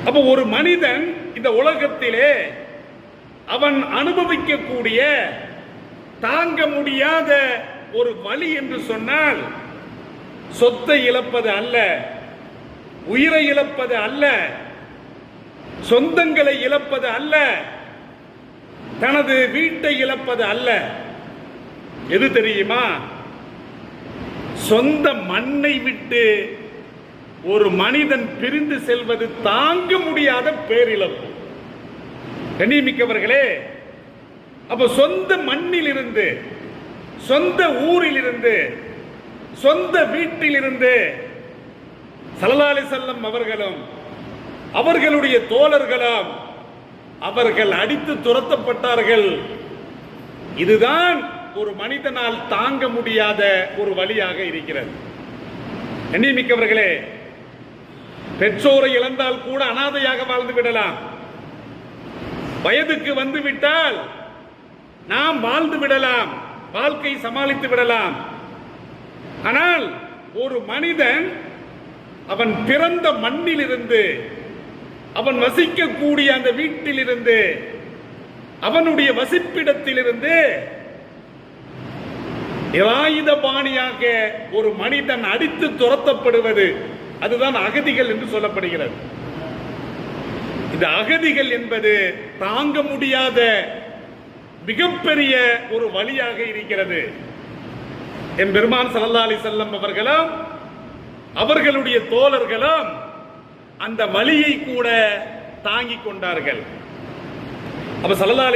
அப்ப ஒரு மனிதன் இந்த உலகத்திலே அவன் அனுபவிக்கக்கூடிய தாங்க முடியாத ஒரு வலி என்று சொன்னால் சொத்தை இழப்பது அல்ல, உயிரை இழப்பது அல்ல, சொந்தங்களை இழப்பது அல்ல, தனது வீட்டை இழப்பது அல்ல. எது தெரியுமா? சொந்த மண்ணை விட்டு ஒரு மனிதன் பிரிந்து செல்வது தாங்க முடியாத பேரிழப்பு. கண்ணியமிக்கவர்களே, அப்ப சொந்த மண்ணில் இருந்து, சொந்த ஊரில் இருந்து, சொந்த வீட்டில் இருந்து ஸல்லல்லாஹு அலைஹி வஸல்லம் அவர்களும் அவர்களுடைய தோழர்களும் அவர்கள் அடித்து துரத்தப்பட்டார்கள். இதுதான் ஒரு மனிதனால் தாங்க முடியாத ஒரு வழியாக இருக்கிறது. கண்ணியமிக்கவர்களே, பெற்றோரை இழந்தால் கூட அனாதையாக வாழ்ந்து விடலாம். வயதுக்கு வந்து விட்டால் நாம் வாழ்ந்து விடலாம், வாழ்க்கை சமாளித்து விடலாம். ஆனால் ஒரு மனிதன் அவன் பிறந்த மண்ணில் இருந்து, அவன் வசிக்கக்கூடிய அந்த வீட்டில் இருந்து, அவனுடைய வசிப்பிடத்தில் இருந்து நிராயுதபாணியாக ஒரு மனிதன் அடித்து துரத்தப்படுவது, அதுதான் அகதிகள் என்று சொல்லப்படுகிறது. இந்த அகதிகள் என்பது தாங்க முடியாத மிகப்பெரிய ஒரு வழியாக இருக்கிறது. என் பெருமான் ஸல்லல்லாஹு அலைஹி வஸல்லம் அவர்களும் அவர்களுடைய தோழர்களும் அந்த வலியை கூட தாங்கிக் கொண்டார்கள். அப்ப ஸல்லல்லாஹு